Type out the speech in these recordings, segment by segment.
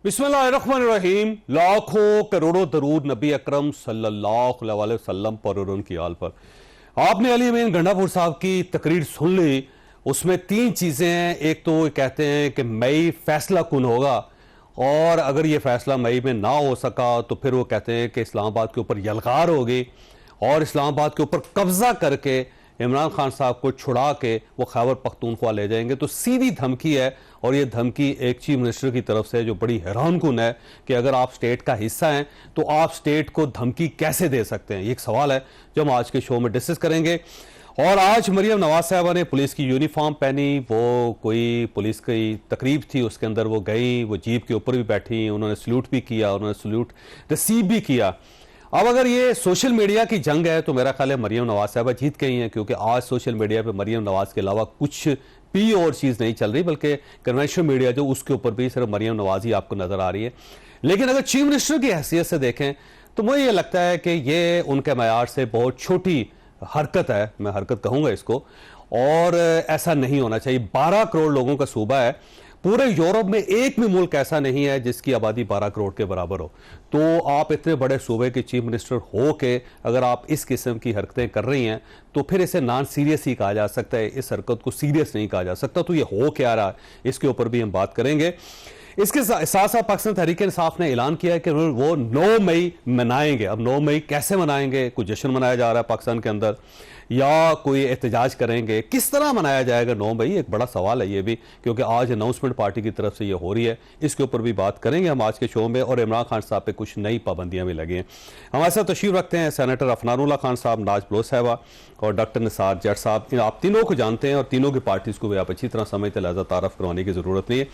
बिस्मिल्लाहिर्रहमानिर्रहीम। लाखों करोड़ों दरूद नबी अकरम सल्लल्लाहु अलैहि वसल्लम पर और उनकी आल पर। आपने अली अमीन गंडापुर साहब की तकरीर सुन ली। उसमें तीन चीज़ें हैं। एक तो कहते हैं कि मई फैसला कुन होगा, और अगर ये फैसला मई में ना हो सका तो फिर वो कहते हैं कि इस्लामाबाद के ऊपर यलगार होगी और इस्लामाबाद के ऊपर कब्जा करके इमरान खान साहब को छुड़ा के वो खैबर पख्तूनख्वा ले जाएंगे। तो सीधी धमकी है, और ये धमकी एक चीफ मिनिस्टर की तरफ से जो बड़ी हैरानकुन है कि अगर आप स्टेट का हिस्सा हैं तो आप स्टेट को धमकी कैसे दे सकते हैं। ये एक सवाल है जो हम आज के शो में डिस्कस करेंगे। और आज मरियम नवाज साहबा ने पुलिस की यूनिफॉर्म पहनी, वो कोई पुलिस की तकरीब थी, उसके अंदर वो गई, वो जीप के ऊपर भी बैठी, उन्होंने सल्यूट भी किया, उन्होंने सल्यूट रिसीव भी किया। अब अगर ये सोशल मीडिया की जंग है तो मेरा ख्याल है मरियम नवाज साहबा जीत गई हैं, क्योंकि आज सोशल मीडिया पे मरियम नवाज के अलावा कुछ भी और चीज़ नहीं चल रही, बल्कि कन्वेंशनल मीडिया जो उसके ऊपर भी सिर्फ मरियम नवाज ही आपको नजर आ रही है। लेकिन अगर चीफ मिनिस्टर की हैसियत से देखें तो मुझे ये लगता है कि ये उनके मयार से बहुत छोटी हरकत है, मैं हरकत कहूँगा इसको, और ऐसा नहीं होना चाहिए। 12 करोड़ लोगों का सूबा है, पूरे यूरोप में एक भी मुल्क ऐसा नहीं है जिसकी आबादी 12 करोड़ के बराबर हो। तो आप इतने बड़े सूबे के चीफ मिनिस्टर हो के अगर आप इस किस्म की हरकतें कर रही हैं तो फिर इसे नॉन सीरियस ही कहा जा सकता है, इस हरकत को सीरियस नहीं कहा जा सकता। तो ये हो क्या रहा है इसके ऊपर भी हम बात करेंगे। इसके साथ साथ पाकिस्तान तहरीक इंसाफ ने ऐलान किया है कि वो 9 मई मनाएंगे। अब 9 मई कैसे मनाएंगे? कोई जश्न मनाया जा रहा है पाकिस्तान के अंदर या कोई एहतजाज करेंगे? किस तरह मनाया जाएगा 9 मई? एक बड़ा सवाल है ये भी, क्योंकि आज अनाउंसमेंट पार्टी की तरफ से ये हो रही है। इसके ऊपर भी बात करेंगे हम आज के शो में। और इमरान खान साहब पे कुछ नई पाबंदियां भी लगी हैं। हमारे साथ तशरीफ रखते हैं सेनेटर अफनानुल्लाह खान साहब, नाज बलोच साहबा और डॉक्टर निसार जट साहब। आप तीनों को जानते हैं और तीनों की पार्टीज को भी आप अच्छी तरह समझते, लिहाजा तारफ करवाने की जरूरत नहीं है।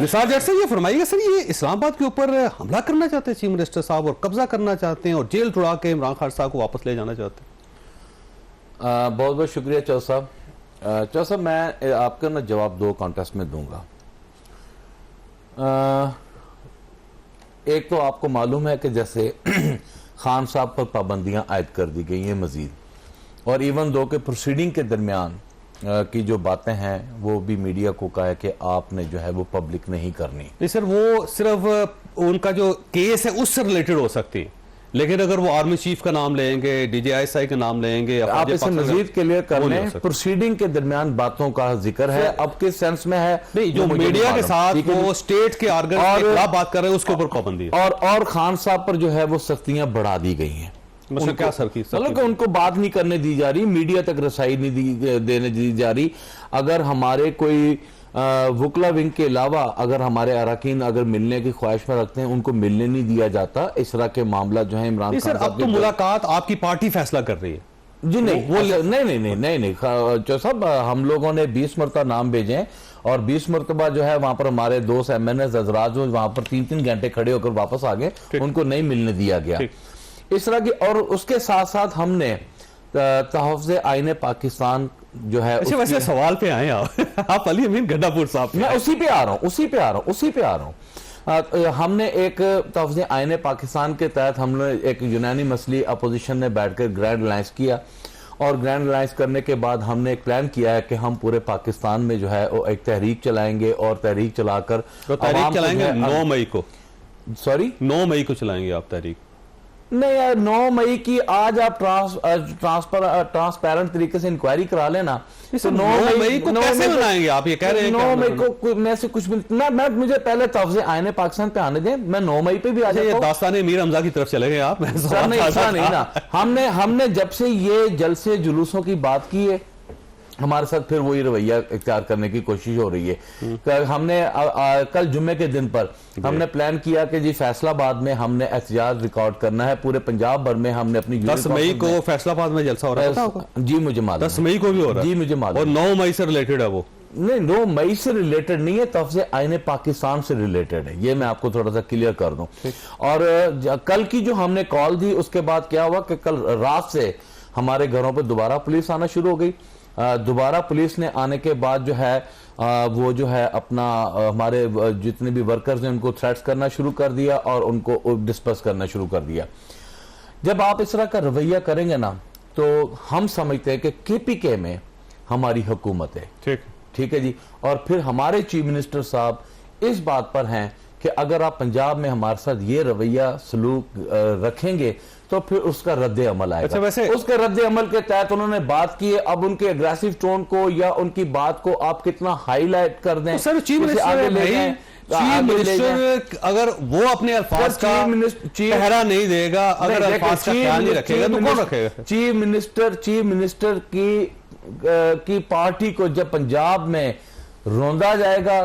निसार जट से ये फरमाइएगा सर, ये इस्लामाबाद के ऊपर हमला करना चाहते हैं चीफ मिनिस्टर साहब और कब्जा करना चाहते हैं और जेल छुड़ा के इमरान खान साहब को वापस ले जाना चाहते हैं? बहुत बहुत शुक्रिया चौ साहब। चौ साहब, मैं आपका ना जवाब दो कॉन्टेस्ट में दूंगा। एक तो आपको मालूम है कि जैसे खान साहब पर पाबंदियां आयद कर दी गई हैं मजीद, और इवन दो के प्रोसीडिंग के दरमियान की जो बातें हैं वो भी मीडिया को कहा है कि आपने जो है वो पब्लिक नहीं करनी। नहीं सर, वो सिर्फ उनका जो केस है उससे रिलेटेड हो सकती है, लेकिन अगर वो आर्मी चीफ का नाम लेंगे, DGI का नाम लेंगे, आप इसे मजीद क्लियर कर लें। प्रोसीडिंग के दरमियान बातों का जिक्र है, अब किस सेंस में है नहीं, जो मीडिया के साथ वो स्टेट के आर्गन के खिलाफ बात कर रहे हैं उसके ऊपर पाबंदी है। और खान साहब पर जो है वो सख्तियां बढ़ा दी गई हैं। मतलब क्या सर की? मतलब कि उनको बात नहीं करने दी जा रही, मीडिया तक रसाई नहीं देने दी जा रही। अगर हमारे कोई वुकला विंग के अलावा अगर हमारे अरकान अगर मिलने की ख्वाहिश में रखते हैं, उनको मिलने नहीं दिया जाता। इस तरह के मामला जो है इमरान खान अब तो मुलाकात आपकी पार्टी फैसला कर रही है जी। नहीं वो नहीं जो सब हम लोगों ने 20 मरतबा नाम भेजे हैं और 20 मरतबा जो है वहां पर हमारे दोस्त MNS हजरात जो वहां पर 3-3 घंटे खड़े होकर वापस आ गए, उनको नहीं मिलने दिया गया इस तरह की। और उसके साथ साथ हमने तहफ़्ज़ आईने पाकिस्तान जो है वैसे सवाल पे आए आप अली अमीन गंडापुर साहब। मैं उसी पे आ रहा हूँ। हमने एक तहफ़्ज़ आईने पाकिस्तान के तहत हमने एक यूनानी मसली अपोजिशन ने बैठकर ग्रैंड अलायंस किया, और ग्रैंड अलायंस करने के बाद हमने एक प्लान किया है कि हम पूरे पाकिस्तान में जो है वो एक तहरीक चलाएंगे, और तहरीक चलाकर चलाएंगे 9 मई को। सॉरी 9 मई को चलाएंगे आप तहरीक? नहीं यार, 9 मई की आज आप ट्रांसपेरेंट तरीके से इंक्वायरी करा लेना। तो 9 मई को कैसे बनाएंगे आप? ये कह रहे हैं 9 मई को मैं से कुछ भी मैं मुझे पहले तहफ़्ज़ आईने पाकिस्तान पे आने दें, मैं 9 मई पे भी आ जाता हूं। दास्तान मीर हमजा की तरफ चले गए आप? सर नहीं, ऐसा नहीं ना। हमने जब से ये जलसे जुलूसों की बात की है, हमारे साथ फिर वही रवैया इख्तियार करने की कोशिश हो रही है। हमने कल जुम्मे के दिन पर हमने प्लान किया कि जी फैसलाबाद में हमने एहतजाज रिकॉर्ड करना है, पूरे पंजाब भर में हमने अपनी 10 मई को फैसलाबाद में जलसा हो रहा है जी, मुझे मालूम। 10 मई को भी हो रहा है जी, मुझे मालूम। और 9 मई से रिलेटेड है वो? नहीं, 9 मई से रिलेटेड नहीं है, तहफ़्ज़ आईने पाकिस्तान से रिलेटेड है। ये मैं आपको थोड़ा सा क्लियर कर दूं। और कल की जो हमने कॉल दी उसके बाद क्या हुआ कि कल रात से हमारे घरों पर दोबारा पुलिस आना शुरू हो गई। दोबारा पुलिस ने आने के बाद जो है वो जो है अपना हमारे जितने भी वर्कर्स हैं उनको थ्रेट्स करना शुरू कर दिया और उनको डिस्पर्स करना शुरू कर दिया। जब आप इस तरह का रवैया करेंगे ना तो हम समझते हैं कि KPK में हमारी हुकूमत है। ठीक है जी। और फिर हमारे चीफ मिनिस्टर साहब इस बात पर हैं कि अगर आप पंजाब में हमारे साथ ये रवैया सलूक रखेंगे तो फिर उसका रद्द अमल आएगा। अच्छा, वैसे उसके रद्द अमल के तहत उन्होंने बात की है। अब उनके एग्रेसिव टोन को या उनकी बात को आप कितना हाईलाइट कर दें, सर चीफ मिनिस्टर अगर वो अपने अल्फाज का पहरा नहीं देगा, अगर अल्फाज का ख्याल नहीं रखेगा तो कौन रखेगा? चीफ मिनिस्टर की पार्टी को जब पंजाब में रोंदा जाएगा,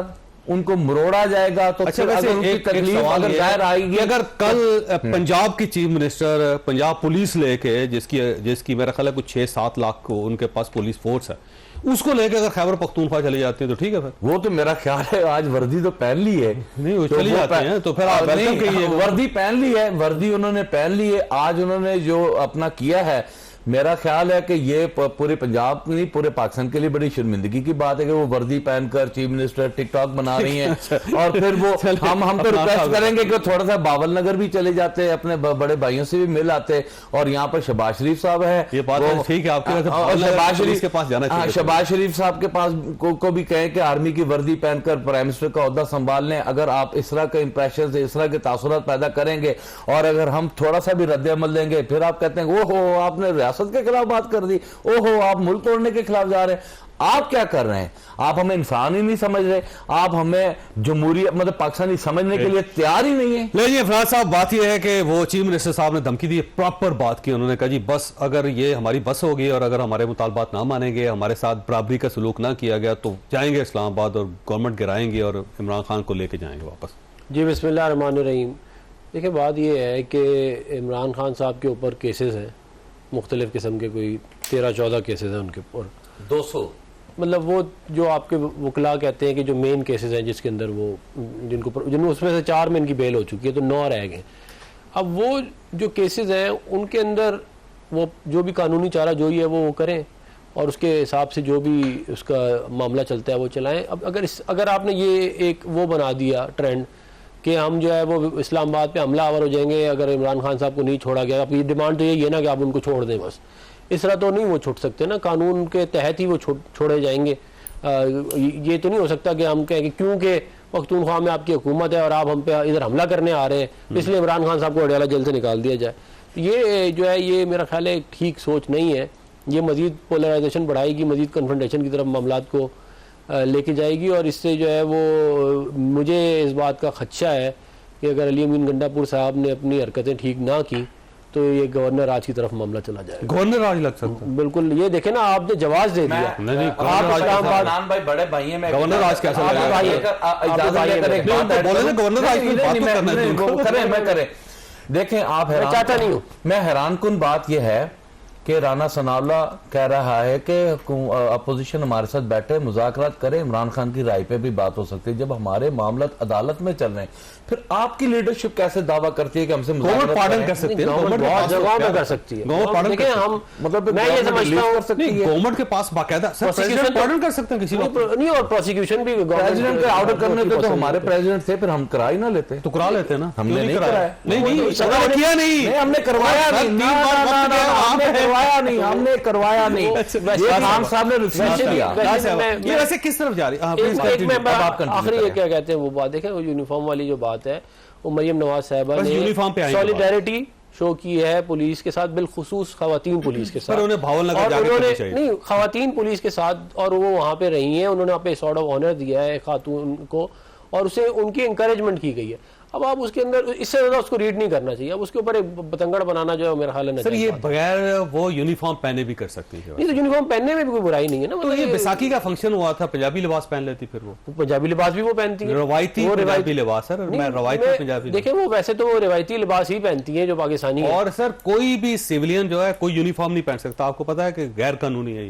उनको मरोड़ा जाएगा, तो अच्छा, फिर वैसे अगर उनकी एक तकलीफ सवाल अगर जाहिर आएगी, अगर कल पंजाब की चीफ मिनिस्टर पंजाब पुलिस लेके जिसकी मेरा ख्याल है कुछ 6-7 लाख को उनके पास पुलिस फोर्स है, उसको लेके अगर खैबर पख्तूनख्वा चली जाती है तो ठीक है फिर? वो तो मेरा ख्याल है आज वर्दी तो पहन ली है, नहीं वो चली जाते हैं तो फिर आप वेलकम कहिए। वर्दी पहन ली है, वर्दी उन्होंने पहन ली है। आज उन्होंने जो अपना किया है, मेरा ख्याल है कि ये पूरे पंजाब नहीं पूरे पाकिस्तान के लिए बड़ी शर्मिंदगी की बात है कि वो वर्दी पहनकर चीफ मिनिस्टर टिकटॉक बना रही हैं। और फिर वो हम तो रिक्वेस्ट करेंगे कि थोड़ा सा बावल नगर भी चले जाते, अपने बड़े भाइयों से भी मिल आते। और यहाँ पर शहबाज शरीफ साहब है, ये बात ठीक है आपके शहबाज शरीफ के पास जाना चाहिए। शहबाज शरीफ साहब के पास को भी कहें कि आर्मी की वर्दी पहनकर प्राइम मिनिस्टर का ओहदा संभाल लें। अगर आप इस तरह के इंप्रेशन इस तरह के तासुरात पैदा करेंगे और अगर हम थोड़ा सा भी रद्द अमल देंगे, फिर आप कहते हैं ओहो आपने रियासत के खिलाफ बात कर दी, ओहो आप मुल्क तोड़ने के खिलाफ जा रहे हैं। आप क्या कर रहे हैं? आप हमें इंसान ही नहीं समझ रहे, आप हमें जमहूरियत मतलब पाकिस्तानी समझने के लिए तैयार ही नहीं है। लेकिन फराज साहब बात यह है कि वो चीफ मिनिस्टर साहब ने धमकी दी, प्रॉपर बात की। उन्होंने कहा जी बस अगर ये हमारी बस होगी और अगर हमारे मुतालबात ना मानेंगे, हमारे साथ बराबरी का सलूक ना किया गया तो जाएंगे इस्लामाबाद और गवर्नमेंट गिराएंगे और इमरान खान को लेके जाएंगे वापस। जी बिस्मिल्लाह रहमान रहीम। देखिए बात यह है कि इमरान खान साहब के ऊपर केसेस हैं मुख्तलिफ किस्म के, कोई 13-14 केसेस हैं उनके ऊपर, 200 मतलब वो जो आपके वकला कहते हैं कि जो मेन केसेस हैं जिसके अंदर वो जिनको उसमें से 4 में इनकी बेल हो चुकी है तो 9 रह गए। अब वो जो केसेस हैं उनके अंदर वो जो भी कानूनी चारा जो ही है वो करें और उसके हिसाब से जो भी उसका मामला चलता है वो चलाएं। अब अगर आपने ये एक वो बना दिया ट्रेंड कि हम जो है वो इस्लामाबाद पे हमला आवर हो जाएंगे अगर इमरान खान साहब को नहीं छोड़ा गया, आपकी डिमांड तो यही है ना कि आप उनको छोड़ दें, बस इस तरह तो नहीं वो छूट सकते ना, कानून के तहत ही वो छोड़े जाएंगे। ये तो नहीं हो सकता कि हम कहें कि क्योंकि पख्तूनख्वा में आपकी हुकूमत है और आप हम पे इधर हमला करने आ रहे हैं इसलिए इमरान खान साहब को अडयाला जेल से निकाल दिया जाए। ये जो है ये मेरा ख्याल है ठीक सोच नहीं है, ये मजीद पोलराइजेशन बढ़ाएगी, मजीद कन्फ्रंटेशन की तरफ मामलात को लेके जाएगी। और इससे जो है वो मुझे इस बात का खदशा है कि अगर अली अमीन गंडापुर साहब ने अपनी हरकतें ठीक ना की तो ये गवर्नर राज की तरफ मामला चला जाएगा। गवर्नर राज लग सकता है बिल्कुल। ये देखे ना आपने जवाब दे दिया, आप भाई बड़े भाई हैं, गवर्नर राज कैसे मैं करें। देखें आप चाहता नहीं हूँ, मैं हैरान कुन बात यह है कि राना सनाउल्लाह कह रहा है कि अपोजिशन हमारे साथ बैठे मुज़ाकरात करे, इमरान खान की राय पे भी बात हो सकती है। जब हमारे मामला अदालत में चल रहे हैं फिर आपकी लीडरशिप कैसे दावा करती है कि हमसे गवर्नमेंट पार्डन कर सकती है, गवर्नमेंट बहुत जगहों में कर सकती है। देखिए हम मतलब मैं ये समझता हूँ गवर्नमेंट के पास बाकायदा पार्डन कर सकते हैं किसी नहीं, और प्रोसिक्यूशन भी प्रेसिडेंट के ऑर्डर करने पे तो हमारे प्रेसिडेंट थे, फिर हम करा ही ना लेते, तो करा लेते ना, हमने नहीं कराया। नहीं किया नहीं, हमने करवाया नहीं, हमने करवाया नहीं। खान साहब ने रिफ्यूज किया। ये वैसे किस तरफ जा रही है? आखिरी ये क्या कहते हैं वो बात देखें, वो यूनिफॉर्म वाली जो बात है वो मरियम नवाज साहिबा ने यूनिफॉर्म पे सॉलिडारिटी शो की है पुलिस के साथ, बिलखुसूस खवातीन पुलिस के साथ। उन्हें भावल नगर जाके करनी चाहिए। नहीं, खवातीन पुलिस के साथ और वो वहां पे रही हैं, उन्होंने पे सॉर्ट ऑफ ऑनर दिया है खातून को और उसे उनकी इंकरेजमेंट की गई है। अब आप उसके अंदर इससे ज्यादा उसको रीड नहीं करना चाहिए, अब उसके ऊपर एक बतंगड़ बनाना जो है मेरा ख्याल है सर ये बगैर वो यूनिफॉर्म पहने भी कर सकती है। नहीं तो यूनिफॉर्म पहनने में भी कोई बुराई नहीं है ना। तो ये बैसाखी का फंक्शन हुआ था, पंजाबी लिबास पहन लेती, फिर वो पंजाबी लिबास भी वो पहनती है, रवायती पंजाबी लिबास। सर मैं रवायती पंजाबी देखें वो वैसे तो वो रवायती लिबास ही पहनती है जो पाकिस्तानी है। और सर कोई भी सिविलियन जो है कोई यूनिफॉर्म नहीं पहन सकता, आपको पता है कि गैर कानूनी है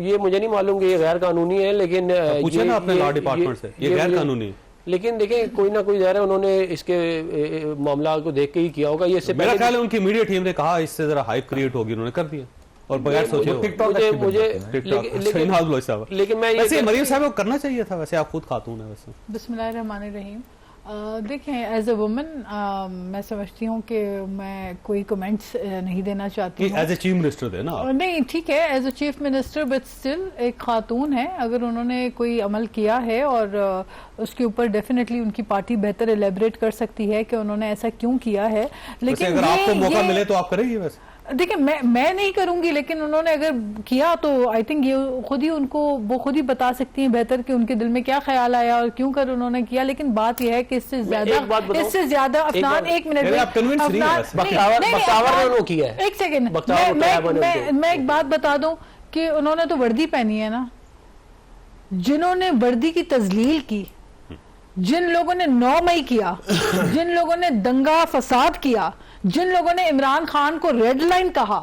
ये मुझे नहीं मालूम कि ये गैर कानूनी है, लेकिन पूछे ना अपने लॉ डिपार्टमेंट से, ये गैर कानूनी है। लेकिन देखें कोई ना कोई जरा उन्होंने इसके मामला को देख के ही किया होगा। ये मेरा ख्याल है उनकी मीडिया टीम ने कहा इससे जरा हाइप क्रिएट होगी, उन्होंने कर दिया और बगैर सोचे। लेकिन मैं ये मरियम साहब को करना चाहिए था, वैसे आप खुद खातून है। वैसे बिस्मिल्लाहिर्रहमानिर्रहीम। देखें, एज अ वुमन मैं समझती हूँ कि मैं कोई कमेंट्स नहीं देना चाहती हूँ। एज ए चीफ मिनिस्टर थे ना आप? नहीं, ठीक है, as a chief minister, but still एक खातून है, अगर उन्होंने कोई अमल किया है और उसके ऊपर डेफिनेटली उनकी पार्टी बेहतर एलेबरेट कर सकती है कि उन्होंने ऐसा क्यों किया है। लेकिन अगर आपको मौका मिले तो आप करेंगे? वैसे देखिए, मैं नहीं करूंगी, लेकिन उन्होंने अगर किया तो आई थिंक ये खुद ही वो खुद ही बता सकती हैं बेहतर कि उनके दिल में क्या ख्याल आया और क्यों कर उन्होंने किया। लेकिन बात यह है कि इससे ज्यादा अफनान, एक मिनट, एक सेकेंड, मैं एक बात बता दूं कि उन्होंने तो वर्दी पहनी है ना। जिन्होंने वर्दी की तजलील की, जिन लोगों ने 9 मई किया, जिन लोगों ने दंगा फसाद किया, जिन लोगों ने इमरान खान को रेड लाइन कहा,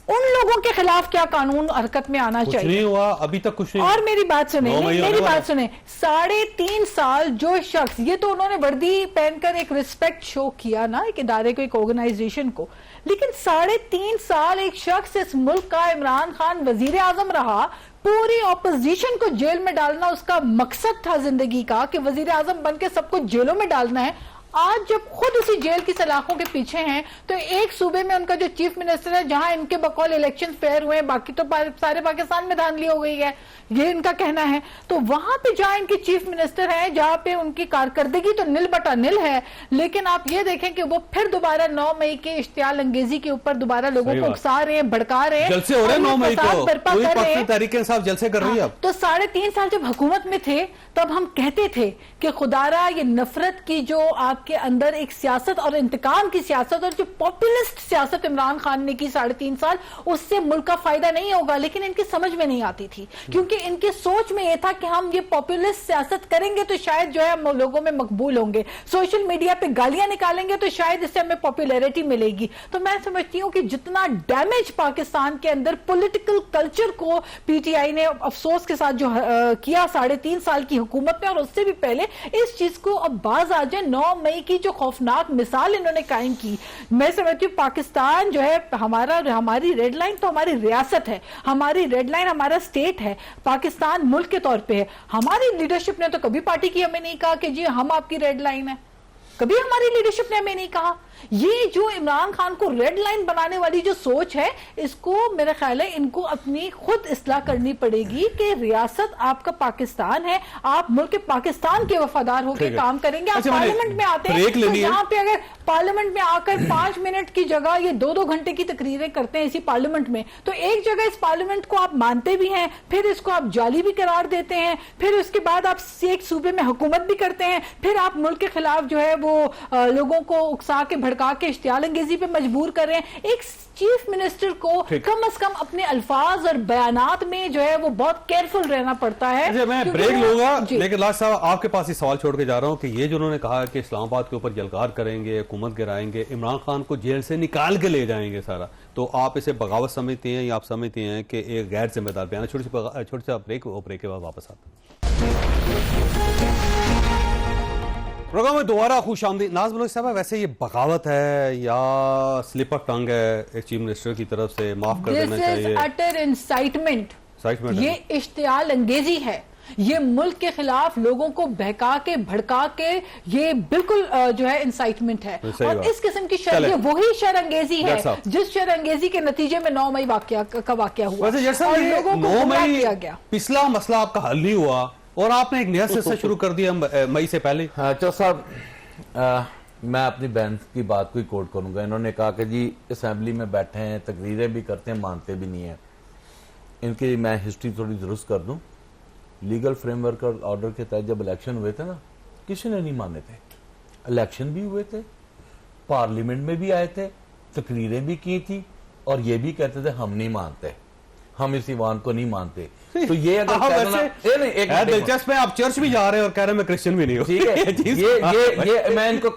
उन लोगों के खिलाफ क्या कानून हरकत में आना चाहिए? नहीं हुआ अभी तक, कुछ नहीं। और मेरी बात सुने, मेरी बात सुने, 3.5 साल जो शख्स, ये तो उन्होंने वर्दी पहनकर एक रिस्पेक्ट शो किया ना एक इदारे को, एक ऑर्गेनाइजेशन को, लेकिन 3.5 साल एक शख्स इस मुल्क का, इमरान खान वजीर आजम रहा, पूरी ऑपोजिशन को जेल में डालना उसका मकसद था जिंदगी का कि वजीर आजम बन के सबको जेलों में डालना है। आज जब खुद उसी जेल की सलाखों के पीछे हैं, तो एक सूबे में उनका जो चीफ मिनिस्टर है, जहां इनके बकौल इलेक्शन फेयर हुए, बाकी तो सारे पाकिस्तान में धांधली हो गई है, ये इनका कहना है, तो वहां पे जहां इनके चीफ मिनिस्टर हैं, जहां पे उनकी कारकर्दगी तो निल बटा निल है, लेकिन आप ये देखें कि वो फिर दोबारा 9 मई के इश्तियाल अंगेजी के ऊपर दोबारा लोगों को उकसा रहे हैं, भड़का रहे हैं, जलसे हो रहे हैं 9 मई को, तहरीक इंसाफ जलसे कर रही है। तो 3.5 साल जब हुकूमत में थे, तब हम कहते थे कि खुदारा ये नफरत की जो आपके अंदर एक सियासत और इंतकाम की सियासत और जो पॉपुलिस्ट सियासत इमरान खान ने की 3.5 साल, उससे मुल्क का फायदा नहीं होगा। लेकिन इनकी समझ में नहीं आती थी, क्योंकि इनकी सोच में यह था कि हम ये पॉपुलिस्ट सियासत करेंगे तो शायद जो है हम लोगों में मकबूल होंगे, सोशल मीडिया पे गालियां निकालेंगे तो शायद इससे हमें पॉपुलैरिटी मिलेगी। तो मैं समझती हूं कि जितना डैमेज पाकिस्तान के अंदर पॉलिटिकल कल्चर को पीटीआई ने अफसोस के साथ जो किया 3.5 साल की हुकूमत में, और उससे भी पहले, इस चीज को अब बाज आ जाए। 9 मई की जो खौफनाक मिसाल इन्होंने कायम की, मैं समझती हूँ पाकिस्तान जो है हमारी रेड लाइन तो हमारी रियासत है, हमारी रेड लाइन हमारा स्टेट है, पाकिस्तान मुल्क के तौर पे है। हमारी लीडरशिप ने तो कभी पार्टी की हमें नहीं कहा कि जी हम आपकी रेड लाइन है, कभी हमारी लीडरशिप ने हमें नहीं कहा। ये जो इमरान खान को रेड लाइन बनाने वाली जो सोच है, इसको मेरा ख्याल है इनको अपनी खुद इस्लाह करनी पड़ेगी कि रियासत आपका पाकिस्तान है, आप मुल्क पाकिस्तान के वफादार होकर काम करेंगे। आप पार्लियामेंट में आते हैं तो यहाँ पे अगर पार्लियामेंट में आकर 5 मिनट की जगह ये 2-2 घंटे की तकरीरें करते हैं इसी पार्लियामेंट में, तो एक जगह इस पार्लियामेंट को आप मानते भी हैं, फिर इसको आप जाली भी करार देते हैं, फिर उसके बाद आप एक सूबे में हुकूमत भी करते हैं, फिर आप मुल्क के खिलाफ जो है वो लोगों को उकसा के भड़का के इश्तियाल अंगेजी पे मजबूर कर रहे हैं। एक चीफ मिनिस्टर को कम से कम अपने अल्फाज और बयानात में जो है वो बहुत केयरफुल रहना पड़ता है। मैं ब्रेक लूंगा, लेकिन लास्ट साहब आपके पास ही सवाल छोड़ के जा रहा हूं कि ये जो उन्होंने कहा कि इस्लामाबाद के ऊपर जलकार करेंगे, हुकूमत गिराएंगे, इमरान खान को जेल से निकाल के ले जाएंगे सारा, तो आप इसे बगावत समझती हैं या आप समझती हैं कि एक गैर जिम्मेदार बयान? छोटी सा ब्रेक के बाद वापस आते हैं। प्रोग्राम में दोबारा खुशामदीद। नाज़ बलोच साहब, वैसे ये बगावत है या स्लिपर टंग है एक चीफ मिनिस्टर की तरफ से? माफ कर देना चाहिए। दिस इज अटर इंसाइटमेंट, ये इश्तियाल अंगेजी है, ये मुल्क के खिलाफ लोगों को बहका के भड़का के, ये बिल्कुल जो है इंसाइटमेंट है। और इस किस्म की शर, ये वही शर अंगेजी है जिस शर अंगेजी के नतीजे में 9 मई का वाकया हुआ और लोगों को गुमराह किया गया। पिछला मसला आपका हल नहीं हुआ और आपने एक नया सिलसिला शुरू कर दिया मई से पहले। तो साहब, मैं अपनी बहन की बात को ही कोट करूंगा। इन्होंने कहा कि जी असेंबली में बैठे हैं, तकरीरें भी करते हैं, मानते भी नहीं है। इनकी मैं हिस्ट्री थोड़ी दुरुस्त कर दूं। लीगल फ्रेमवर्क और ऑर्डर के तहत जब इलेक्शन हुए थे ना, किसी ने नहीं माने थे। इलेक्शन भी हुए थे, पार्लियामेंट में भी आए थे, तकरीरें भी की थी, और ये भी कहते थे हम नहीं मानते, हम इस ईवान को नहीं मानते। तो ये अगर दिलचस्प है, आप चर्च भी जा रहे हैं और कह रहे हैं मैं क्रिश्चियन भी नहीं हूं। ठीक है, ये मैं इनको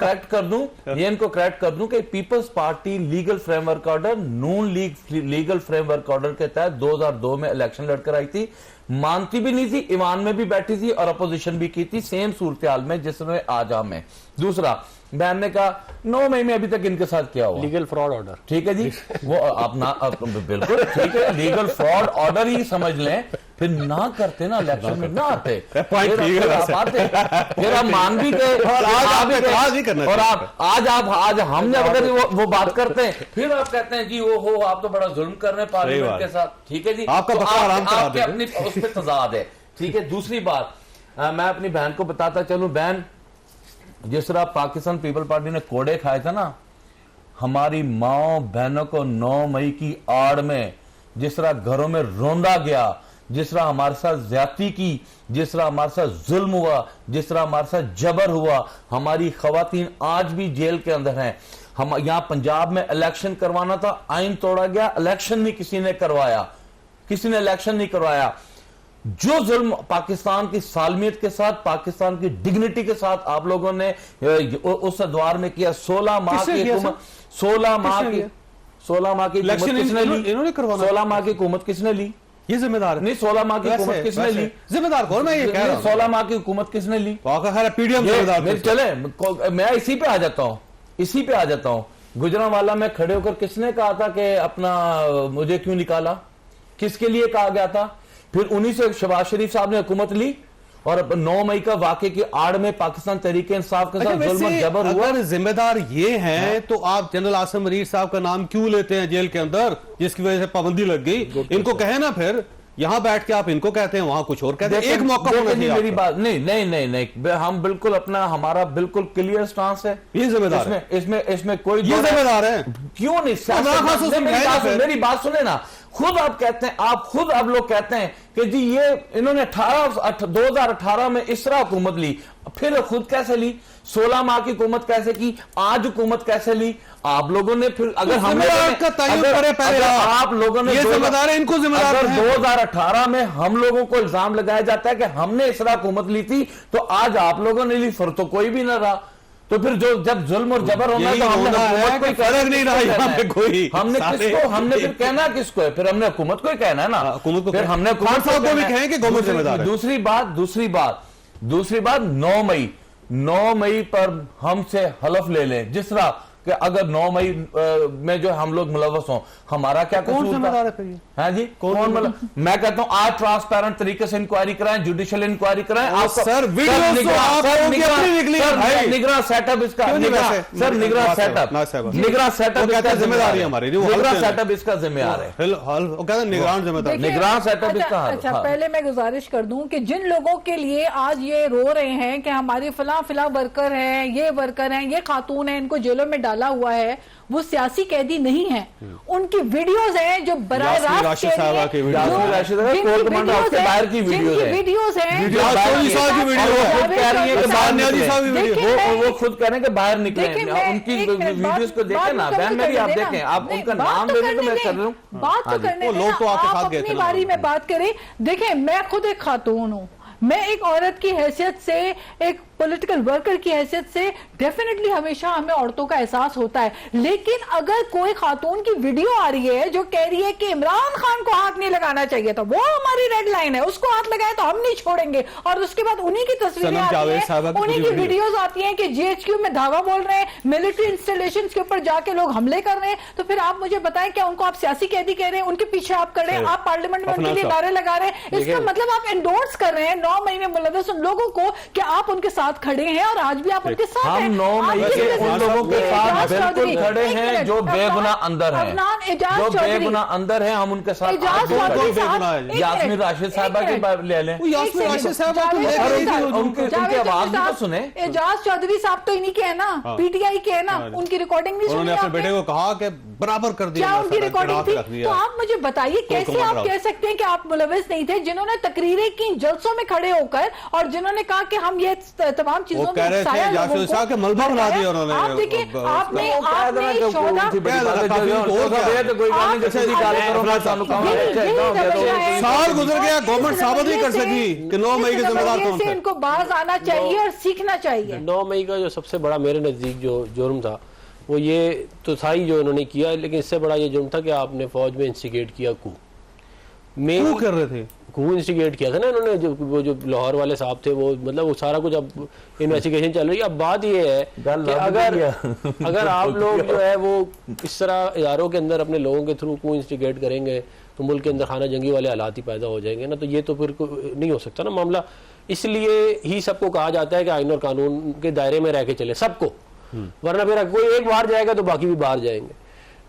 करेक्ट कर दूं कि people's party legal framework order, नून लीगल फ्रेमवर्क ऑर्डर के तहत 2002 में इलेक्शन लड़कर आई थी, मानती भी नहीं थी, ईवान में भी बैठी थी और अपोजिशन भी की थी, सेम सूरत हाल में जिसमें आज हम है। दूसरा, बहन ने कहा 9 मई में अभी तक इनके साथ क्या हुआ? Legal fraud order. ठीक है जी, वो अपना बिल्कुल ठीक है, लीगल फ्रॉड ऑर्डर ही समझ लें। फिर ना करते ना, इलेक्शन में ना आते, पॉइंट ठीक है फिर आप आते, फिर आप मान भी गए और आज आप एतराज नहीं करना और चाहिए। आज हम जब अगर वो बात करते हैं फिर आप कहते हैं जी वो हो आप तो बड़ा जुल्म कर रहे हैं पार्लियामेंट के साथ। ठीक है जी, आपका पक्का आराम करा आपके देंगे। अपनी उस पर तजाद है। ठीक है, दूसरी बात मैं अपनी बहन को बताता चलूं, बहन जिस तरह पाकिस्तान पीपल पार्टी ने कोड़े खाए थे ना हमारी माओ बहनों को 9 मई की आड़ में, जिस तरह घरों में रोंदा गया, जिस तरह हमारे साथ ज्यादती की, जिस तरह हमारे साथ जुल्म हुआ, जिस तरह हमारे साथ जबर हुआ, हमारी खवातीन आज भी जेल के अंदर हैं। हम यहां पंजाब में इलेक्शन करवाना था, आइन तोड़ा गया, इलेक्शन नहीं किसी ने करवाया, किसी ने इलेक्शन नहीं करवाया। जो जुल्म पाकिस्तान की सालमियत के साथ, पाकिस्तान की डिग्निटी के साथ आप लोगों ने उस द्वार में किया, 16 माह की हुकूमत, 16 माह की हुकूमत किसने ली? इन्होंने करवाना। 16 माह की हुकूमत किसने ली? ये जिम्मेदार है नहीं, 16 माह की हुकूमत किसने ली? जिम्मेदार कौन? मैं ये कह रहा हूं 16 माह की हुकूमत किसने ली? पीडीएम जिम्मेदार। चले मैं इसी पे आ जाता हूं, गुजरांवाला में खड़े होकर किसने कहा था कि अपना मुझे क्यों निकाला, किसके लिए कहा गया था? फिर उन्हीं से शहबाज शरीफ साहब ने हुकूमत ली और 9 मई का वाकये की आड़ में पाकिस्तान तहरीक इंसाफ के साथ जुल्म और जबर हुआ। अगर जिम्मेदार ये हैं तो आप जनरल आसिम मरीर साहब का नाम क्यों लेते हैं जेल के अंदर, जिसकी वजह से पाबंदी लग गई? इनको कहे ना, फिर यहां बैठ के आप इनको कहते हैं, वहां कुछ और कहते हैं। एक मौका होना चाहिए। मेरी बात नहीं, हम बिल्कुल हमारा बिल्कुल क्लियर स्टांस है। ये जिम्मेदार इसमें कोई ये जिम्मेदार है। क्यों नहीं? मेरी बात सुने ना, खुद आप कहते हैं, आप लोग कहते हैं कि जी ये इन्होंने 2018 में इस तरह हुकूमत ली, फिर खुद कैसे ली? 16 माह की हुकूमत कैसे की? आज हुकूमत कैसे ली? आप लोगों ने फिर अगर हम आप लोगों ने ये जिम्मेदार है, इनको जिम्मेदार अगर 2018 में हम लोगों को इल्जाम लगाया जाता है कि हमने इस तरह हुकूमत ली थी तो आज आप लोगों ने ली, फिर तो कोई भी ना रहा। तो फिर जब जुल्म और जबर होना है तो हमने हुकूमत को फर्क नहीं रहा यहाँ पे कोई, हमने फिर कहना किसको है? फिर हमने हुकूमत को ही कहना है ना, हुकूमत को। फिर हमने हुकूमत को भी कहें कि गवर्नमेंट जिम्मेदार है। दूसरी बात 9 मई पर हमसे हलफ ले लें, जिस तरह कि अगर 9 मई में जो हम लोग मुलव्वस हों, हमारा क्या कसूर जिम्मेदार है? हाँ जी, कौन मतलब? मैं कहता हूं आज ट्रांसपेरेंट तरीके से इंक्वायरी कराएं, जुडिशियल इंक्वायरी कराएं। आप सर निगरान सेटअप इसका, निगरान सेटअप जिम्मेदारी हमारी, निगरान सेटअप इसका जिम्मेदार है, निगरान जिम्मेदार, निगरान सेटअप इसका। अच्छा, पहले मैं गुजारिश कर दूं कि जिन लोगों के लिए आज ये रो रहे हैं कि हमारे फला वर्कर हैं, ये वर्कर हैं, ये खातून हैं, इनको जेलों में डाला हुआ है, वो सियासी कैदी नहीं है। उनकी वीडियोस हैं जो बराह रास्त बाहर की वीडियोस वो खुद कह रहे हैं कि बाहर निकले, उनकी वीडियोस को देखें ना बहन मेरी, आप देखें, आप उनका नाम ले लें तो मैं कर रहा हूँ। बात तो करने लोग तो आपके साथ गए थे, अपनी बारी में बात करें। देखें, मैं खुद एक खातून हूँ, मैं एक औरत की हैसियत से, एक पॉलिटिकल वर्कर की हैसियत से डेफिनेटली हमेशा हमें औरतों का एहसास होता है। लेकिन अगर कोई खातून की वीडियो आ रही है जो कह रही है कि इमरान खान को हाथ नहीं लगाना चाहिए, तो वो हमारी रेड लाइन है, उसको हाथ लगाए तो हम नहीं छोड़ेंगे। और उसके बाद उन्हीं की तस्वीरें आती हैं, उन्हीं की वीडियोस आती हैं कि जीएचक्यू में धावा बोल रहे हैं, मिलिट्री इंस्टॉलेशन के ऊपर जाके लोग हमले कर रहे हैं। तो फिर आप मुझे बताएं, क्या उनको आप सियासी कैदी कह रहे हैं? उनके पीछे आप कर रहे हैं, आप पार्लियामेंट में उनके लिए नारे लगा रहे हैं, इसका मतलब आप एंडोर्स कर रहे हैं 9 मई में मुलव्वस उन लोगों को कि आप उनके साथ खड़े हैं और आज भी आप उनके साथ हैं। हम 9 मई के उन लोगों के साथ बिल्कुल खड़े हैं जो बेगुनाह अंदर हैं, जो बेगुनाह अंदर हैं, हम उनके साथ। यास्मीन राशिद साहबा की बात ले लें, उनकी आवाज भी तो सुने। एजाज चौधरी साहब तो इन्हीं के है ना, पीटीआई के है ना, उनकी रिकॉर्डिंग नहीं सुनी अपने बेटे को कहा कि बराबर कर दिया, क्या उनकी रिकॉर्डिंग थी? तो आप मुझे बताइए कैसे आप कह सकते हैं कि आप मुलव्वस नहीं थे, जिन्होंने तकरीरें की जलसों में खड़े होकर और जिन्होंने कहा कि हम ये तमाम चीजों में मलबा बना दिया उन्होंने। आप देखिए, आपने साल गुजर गया, गवर्नमेंट साबित नहीं कर सकी कि 9 मई के जिम्मेदार कौन थे। इनको बाज आना चाहिए और सीखना चाहिए। 9 मई का जो सबसे बड़ा मेरे नजदीक जो जुर्म था वो ये तो था ही जो इन्होंने किया, लेकिन इससे बड़ा ये जुर्म था कि आपने फौज में इंस्टिगेट किया कू कर रहे थे, कू इंस्टिगेट किया था ना इन्होंने। वो जो लाहौर वाले साहब थे, वो मतलब वो सारा कुछ अब इन्वेस्टिगेशन चल रही है। अब बात ये है कि अगर आप लोग जो है वो इस तरह इदारों के अंदर अपने लोगों के थ्रू कू इंस्टिगेट करेंगे तो मुल्क के अंदर खाना जंगी वाले हालात ही पैदा हो जाएंगे ना, तो ये तो फिर नहीं हो सकता ना मामला। इसलिए ही सबको कहा जाता है कि आईन और कानून के दायरे में रह के चले सबको, वरना फिर कोई एक बाहर जाएगा तो बाकी भी बाहर जाएंगे।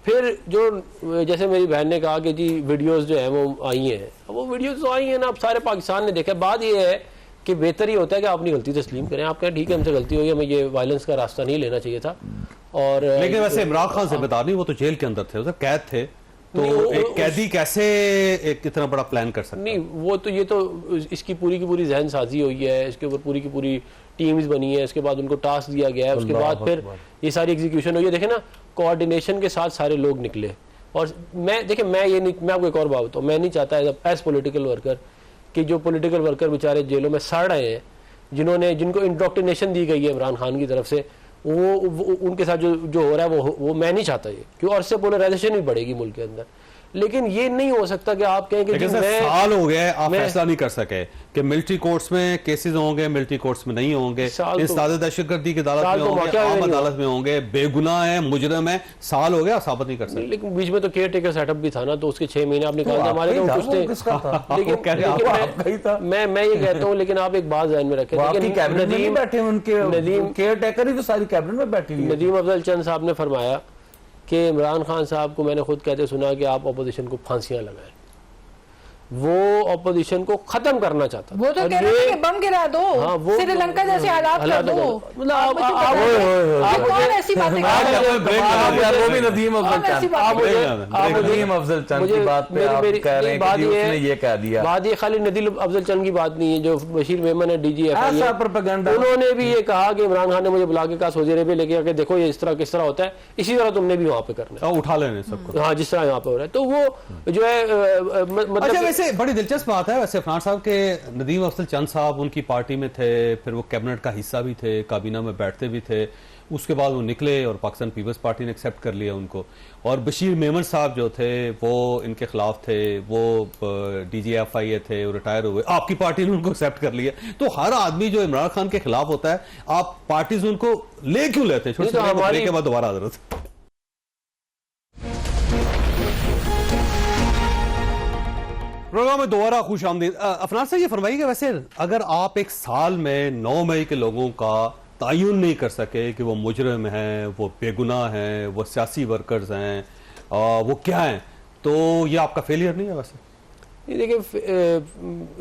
फिर जो जैसे मेरी बहन ने कहा कि जी वीडियोस जो है वो आई हैं, वो वीडियोस तो आई हैं ना, अब सारे पाकिस्तान ने देखा। बात ये है कि बेहतर ही होता है कि आप अपनी गलती तस्लीम करें, आप कहें ठीक है हमसे गलती हुई है, हमें ये वायलेंस का रास्ता नहीं लेना चाहिए था। और लेकिन वैसे इमरान खान से बता नहीं, वो तो जेल के अंदर थे, मतलब कैद थे, तो एक कैदी कैसे एक इतना बड़ा प्लान कर सकता? नहीं, वो तो ये तो इसकी पूरी की पूरी जहन साजी हुई है, इसके ऊपर पूरी की पूरी टीम्स बनी है, उसके बाद उनको टास्क दिया गया है, उसके बाद फिर ये सारी एग्जीक्यूशन हुई है। देखे ना, कोऑर्डिनेशन के साथ सारे लोग निकले। और मैं देखिए, मैं आपको एक और बात बताऊँ, मैं नहीं चाहता एज पॉलिटिकल वर्कर कि जो पॉलिटिकल वर्कर बेचारे जेलों में सड़ रहे हैं, जिनको इंडोक्ट्रिनेशन दी गई है इमरान खान की तरफ से, वो उनके साथ जो हो रहा है वो मैं नहीं चाहता ये, क्योंकि और इससे पोलराइजेशन भी बढ़ेगी मुल्क के अंदर। लेकिन ये नहीं हो सकता कि आप कहें कि साल हो गए आप फैसला नहीं कर सके कि मिलिट्री कोर्ट्स में केसेस होंगे, मिलिट्री कोर्ट्स में नहीं होंगे, दहशतगर्दी की अदालत में होंगे, आम अदालत में होंगे, बेगुनाह है, मुजरिम है, साल हो गया साबित नहीं कर सकते। लेकिन बीच में तो केयर टेकर सेटअप भी था ना, तो उसके 6 महीने आप निकाल दिए हमारे तो कुछ थे। लेकिन मैं ये कहता हूँ, लेकिन आप एक बात ध्यान में रखें, नदीम केयर टेकर ही तो सारी कैबिनेट में बैठी हुई। नदीम अफजल चंद साहब ने फरमाया कि इमरान खान साहब को मैंने खुद कहते सुना कि आप अपोजिशन को फांसियां लगाएं, वो अपोजिशन को खत्म करना चाहता। वो तो कह रहे थे कि बम गिरा दो, हाँ, श्रीलंका जैसे हालात कर दो। मतलब आप कौन ऐसी बातें वो भी नदीम अफजल चंद की बात पे आप कह रहे हैं कि उसने ये कह दिया। बात ये खाली नदीम अफजल चंद की बात नहीं है, जो बशीर मेमन है DGFI, उन्होंने भी ये कहा कि इमरान खान ने मुझे बुला के कहा सऊदी अरेबिया लेके आके देखो ये इस तरह किस तरह होता है, इसी तरह तुमने भी वहां पे करना है, उठा लेने सबको, हाँ जिस तरह यहाँ पे हो रहा है। तो वो जो है मतलब वैसे बड़ी दिलचस्प बात है वैसे अफनान साहब के, नदीम अफजल चंद साहब उनकी पार्टी में थे, फिर वो कैबिनेट का हिस्सा भी थे, काबीना में बैठते भी थे, उसके बाद वो निकले और पाकिस्तान पीपल्स पार्टी ने एक्सेप्ट कर लिया उनको। और बशीर मेमन साहब जो थे वो इनके खिलाफ थे, वो DGFI थे, वो रिटायर हुए, आपकी पार्टी ने उनको एक्सेप्ट कर लिया। तो हर आदमी जो इमरान खान के खिलाफ होता है, आप पार्टीज उनको ले क्यों लेते हैं? छोटे के बाद दोबारा हजरत प्रोग्राम में दोबारा खुश आमदीद। अफनान साहब ये फरमाइएगा, वैसे अगर आप एक साल में 9 मई के लोगों का तयन नहीं कर सके कि वो मुजरिम हैं, वो बेगुनाह हैं, वो सियासी वर्कर्स हैं, वो क्या हैं, तो ये आपका फेलियर नहीं है? वैसे देखिए,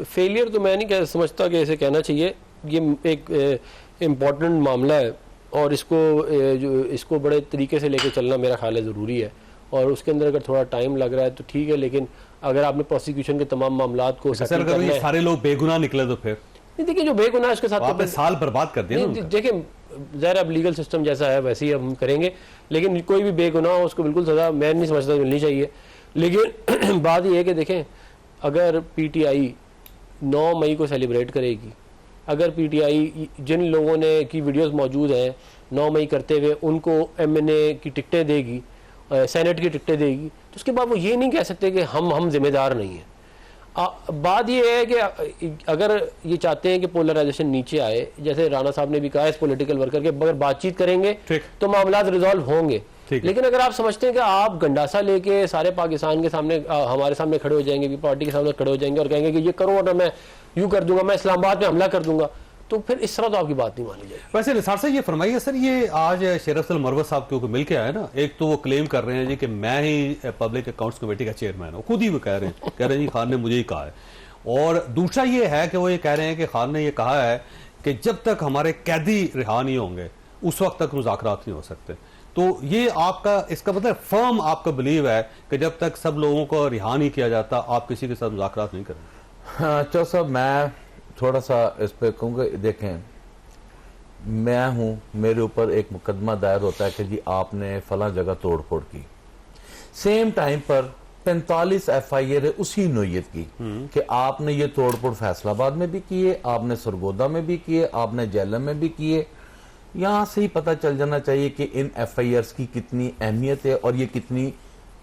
फेलियर तो मैं नहीं समझता कि ऐसे कहना चाहिए। ये एक इम्पॉर्टेंट मामला है और इसको बड़े तरीके से लेके चलना मेरा ख्याल है ज़रूरी है, और उसके अंदर अगर थोड़ा टाइम लग रहा है तो ठीक है, लेकिन अगर आपने प्रोसिक्यूशन के तमाम मामलात को सारे लोग बेगुनाह निकले तो फिर देखिए, जो बेगुनाह उसके साथ आपने साल बर्बाद कर दिया। देखिए, ज़ाहिर अब लीगल सिस्टम जैसा है वैसे ही हम करेंगे, लेकिन कोई भी बेगुनाह हो उसको बिल्कुल सजा मैं नहीं समझता मिलनी चाहिए। लेकिन बात यह है कि देखें, अगर PTI 9 मई को सेलिब्रेट करेगी, अगर PTI जिन लोगों ने की वीडियोस मौजूद हैं 9 मई करते हुए उनको MNA की टिकटें देगी, सेनेट की टिकटें देगी, तो उसके बाद वो ये नहीं कह सकते कि हम जिम्मेदार नहीं हैं। बात ये है कि अगर ये चाहते हैं कि पोलराइजेशन नीचे आए, जैसे राणा साहब ने भी कहा, इस पॉलिटिकल वर्कर के अगर बातचीत करेंगे तो मामला रिजॉल्व होंगे। लेकिन अगर आप समझते हैं कि आप गंडासा लेके सारे पाकिस्तान के सामने हमारे सामने खड़े हो जाएंगे, पार्टी के सामने खड़े हो जाएंगे और कहेंगे कि ये करो और मैं यूं कर दूंगा, मैं इस्लामाबाद में हमला कर दूंगा, तो फिर इस तरह तो आपकी बात नहीं मानी जाएगी। वैसे निसार साहब ये फरमाइए सर, ये आज शेर अफजल मरवत साहब क्योंकि मिल के आए ना, एक तो वो क्लेम कर रहे हैं जी कि मैं ही पब्लिक अकाउंट्स कमेटी का चेयरमैन हूँ, खुद ही वो कह रहे हैं जी खान ने मुझे ही कहा है। और दूसरा ये है कि वो ये कह रहे हैं कि खान ने ये कहा है कि जब तक हमारे कैदी रिहा नहीं होंगे उस वक्त तक मुज़ाकरात नहीं हो सकते। तो ये आपका इसका मतलब फर्म आपका बिलीव है कि जब तक सब लोगों को रिहा नहीं किया जाता आप किसी के साथ मुज़ाकरात नहीं करेंगे? हाँ चौ साहब, मैं थोड़ा सा इस पे कहूँगा, देखें मैं हूँ, मेरे ऊपर एक मुकदमा दायर होता है कि जी आपने फला जगह तोड़ फोड़ की, सेम टाइम पर 45 FIR उसी नोयत की कि आपने ये तोड़ फोड़ फैसलाबाद में भी किए, आपने सरगोदा में भी किए, आपने जेलम में भी किए। यहां से ही पता चल जाना चाहिए कि इन FIRs की कितनी अहमियत है और ये कितनी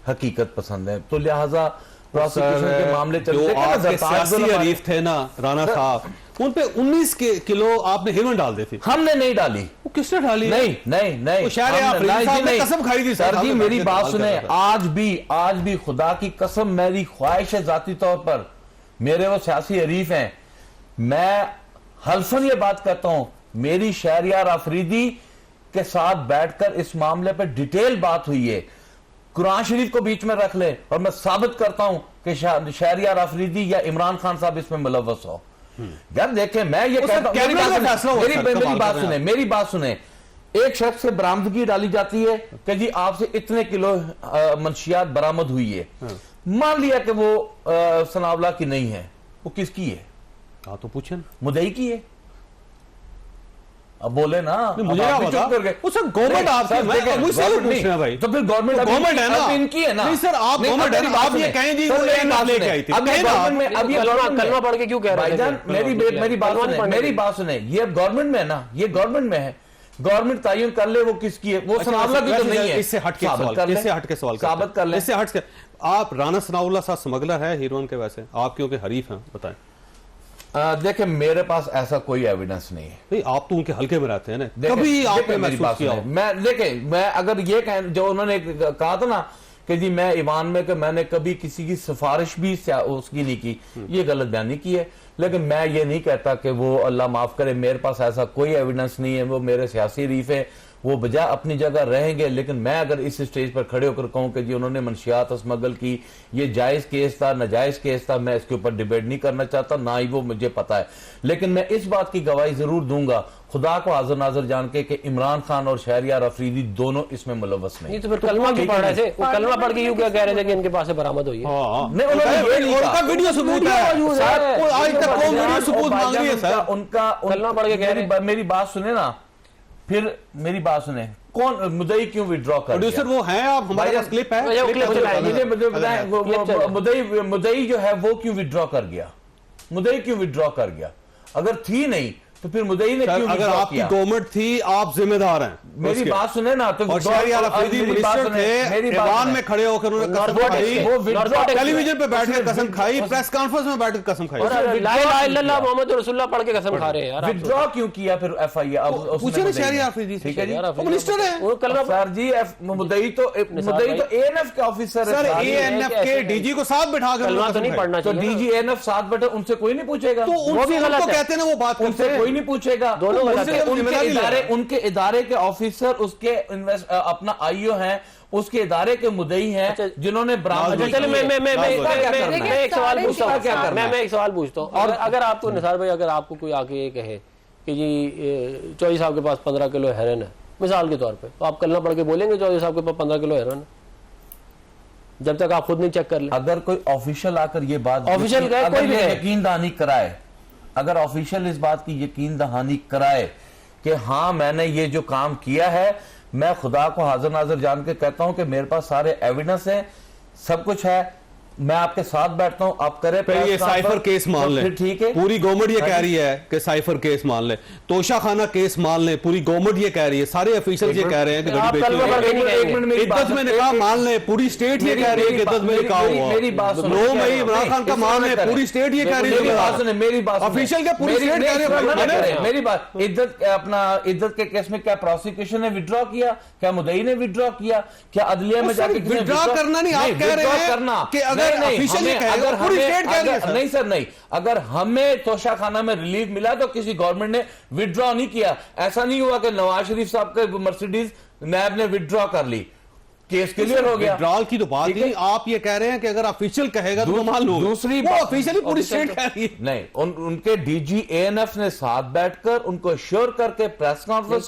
हकीकत पसंद है। तो लिहाजा प्रोसिक्यूशन के मामले जो आपके सियासी हरीफ थे ना राणा साहब, उन पे 19 किलो आपने हेरोइन डाल दी थी। हमने नहीं डाली। वो किसने डाली? नहीं नहीं नहीं, वो शायद आप हमने- रिजवी साहब ने नहीं, कसम खाई थी सर जी, मेरी बात सुने, आज आज भी खुदा की कसम, मेरी ख्वाहिश है जाती तौर पर, मेरे वो सियासी हरीफ हैं, मैं हल्फन ये बात कहता हूं, मेरी शहरियार अफरीदी के साथ बैठकर इस मामले पर डिटेल बात हुई है, कुरान शरीफ को बीच में रख ले और मैं साबित करता हूं कि शहरियार अफरीदी या इमरान खान साहब इसमें मुलव्वस हो। यार देखें, मैं ये कहता हूं, मेरी बात सुने, एक शख्स से बरामदगी डाली जाती है कि जी आपसे इतने किलो मंशियात बरामद हुई है, मान लिया कि वो सनावला की नहीं है, वो किसकी है? हाँ तो पूछे ना, मुदई की है। अब बोले ना, मुझे क्या पता, वो सब गवर्नमेंट आपकी, मैं मुझसे भी पूछ रहे हैं भाई, तो फिर गवर्नमेंट गवर्नमेंट है ना, इनकी है ना। नहीं सर, आप गवर्नमेंट है ना, आप ये कहें जी वो लेके आई थी, अब ये गवर्नमेंट में, अब ये कलमा पढ़ के क्यों कह रहे भाईजान, मेरी बात सुने, ये गवर्नमेंट में है ना, ये गवर्नमेंट में है, गवर्नमेंट तयन कर ले वो किसकी है, वो सनावला की तो नहीं है। इससे हट के सवाल साबित कर ले, इससे हट के, आप राना सनाउल्लाह साहब स्मगलर है हीरोइन के, वैसे आप क्योंकि हरीफ हैं, बताएं। देखिए, मेरे पास ऐसा कोई एविडेंस नहीं है। नहीं, आप तो उनके हल्के में रहते हैं ना, कभी आपने महसूस किया हो? मैं अगर ये जो उन्होंने कहा था ना कि जी मैं ईवान में कि मैंने कभी किसी की सिफारिश भी उसकी नहीं की, ये गलत बयानी की है, लेकिन मैं ये नहीं कहता कि वो अल्लाह माफ करे, मेरे पास ऐसा कोई एविडेंस नहीं है। वो मेरे सियासी रीफ है, वो बजा अपनी जगह रहेंगे, लेकिन मैं अगर इस स्टेज पर खड़े होकर कहूं कि जी उन्होंने मंशियात स्मगल की, ये जायज केस था, नाजायज केस था, मैं इसके ऊपर डिबेट नहीं करना चाहता, ना ही वो मुझे पता है, लेकिन मैं इस बात की गवाही जरूर दूंगा, खुदा को हाजिर नाजर जान के, कि इमरान खान और शहरियार अफरीदी दोनों इसमें मुलव्वस नहीं। तो फिर कलमा क्यों पढ़ रहे थे? वो कलमा पढ़ के यूं क्या कह रहे थे कि इनके पास से बरामद हुई है? नहीं, उन्होंने ये नहीं कहा। उनका वीडियो सबूत है, आज तक वो वीडियो सबूत मांग रही है सर। उनका कलमा पढ़ के कह रहे हैं। मेरी बात सुने ना, फिर मेरी बात सुने, कौन मुदई क्यों विड्रॉ कर प्रोड्यूसर वो हैं आप, हमारे पास क्लिप है, मुझे बताएं, मुदई जो है वो क्यों विड्रॉ कर गया? मुदई क्यों विड्रॉ कर गया? अगर थी नहीं तो फिर मुदई ने क्यों? अगर आपकी गवर्नमेंट थी, आप जिम्मेदार हैं। मेरी बात सुने ना, तो शहरियार अफरीदी मिनिस्टर थे, ईवान में खड़े होकर उन्होंने कसम खाई, टेलीविजन पे बैठकर कसम खाई, प्रेस कॉन्फ्रेंस में बैठकर कसम खाई, ला इलाहा इल्लल्लाह मुहम्मद रसूलुल्लाह पढ़ के कसम खा रहे हैं यार। विड्रॉ क्यों किया फिर एफआईआर? पूछे ना शहरियार अफरीदी से, ठीक है जी, वो मिनिस्टर है सर जी। मुदई तो एएनएफ के ऑफिसर है सर, एएनएफ के डीजी को साथ बिठा कर कलमा तो नहीं पढ़ना तो चाहिए। डीजी एएनएफ साथ बैठे, उनसे कोई नहीं पूछेगा, तो उनसे उनको कहते हैं ना, वो बात उनसे कोई नहीं पूछेगा, उनके इदारे के ऑफिसर, उसके अपना आईओ हैं, उसके इदारे के मुदई हैं, जिन्होंने मैं एक सवाल पूछता हूँ, और अगर आपको निसार भाई, अगर आपको कोई आके ये कहे कि जी चौधरी साहब के पास 15 किलो हेरोइन है, मिसाल के तौर पे, तो आप कलमा पढ़ के बोलेंगे चौधरी साहब के पास 15 किलो हेरोइन है, जब तक आप खुद नहीं चेक कर ले? अगर कोई ऑफिशियल आकर ये बात, ऑफिशियल कोई भी यकीन दहानी कराए, अगर ऑफिशियल इस बात की यकीन दहानी कराए कि हाँ मैंने ये जो काम किया है, मैं खुदा को हाजिर नाजर जान के कहता हूं कि मेरे पास सारे एविडेंस हैं, सब कुछ है, मैं आपके साथ बैठता हूं, आप करें फिर ये साइफर केस मान ले, ठीक है, पूरी गवर्नमेंट ये कह रही है कि साइफर केस मान ले, तोशा खाना केस मान ले, पूरी गवर्नमेंट ये कह रही है, सारे ऑफिशियल ये कह रहे हैं कि इद्दत में निकाह मान ले, पूरी स्टेट ये कह रही है कि इद्दत में निकाह हुआ। मेरी बात सुनो, 9 मई इमरान खान का मान है, पूरी स्टेट ये कह रही है, मेरी बात ऑफिशियल क्या पूरी स्टेट कह रही है। मेरी बात, इद्दत के केस में क्या प्रोसिक्यूशन ने विड्रॉ किया? क्या मुदई ने विड्रॉ किया? क्या अदलिया में जाके विड्रॉ करना नहीं, आप कह रहे हैं कि अगर ऑफिशियल नहीं सर, नहीं, अगर हमें तोशा खाना में रिलीफ मिला तो किसी गवर्नमेंट ने विड्रॉ नहीं किया। ऐसा नहीं हुआ कि नवाज शरीफ साहब के मर्सिडीज नैब ने विड्रॉ कर ली, केस क्लियर हो गया। विड्रॉल की तो बात नहीं, आप ये कह रहे हैं कि अगर ऑफिशियल कहेगा तो मान लो, दूसरी ऑफिशियली पूरी स्टेट कह रही है। नहीं, उनके डीजी एएनएफ ने साथ बैठकर उनको श्योर करके प्रेस कॉन्फ्रेंस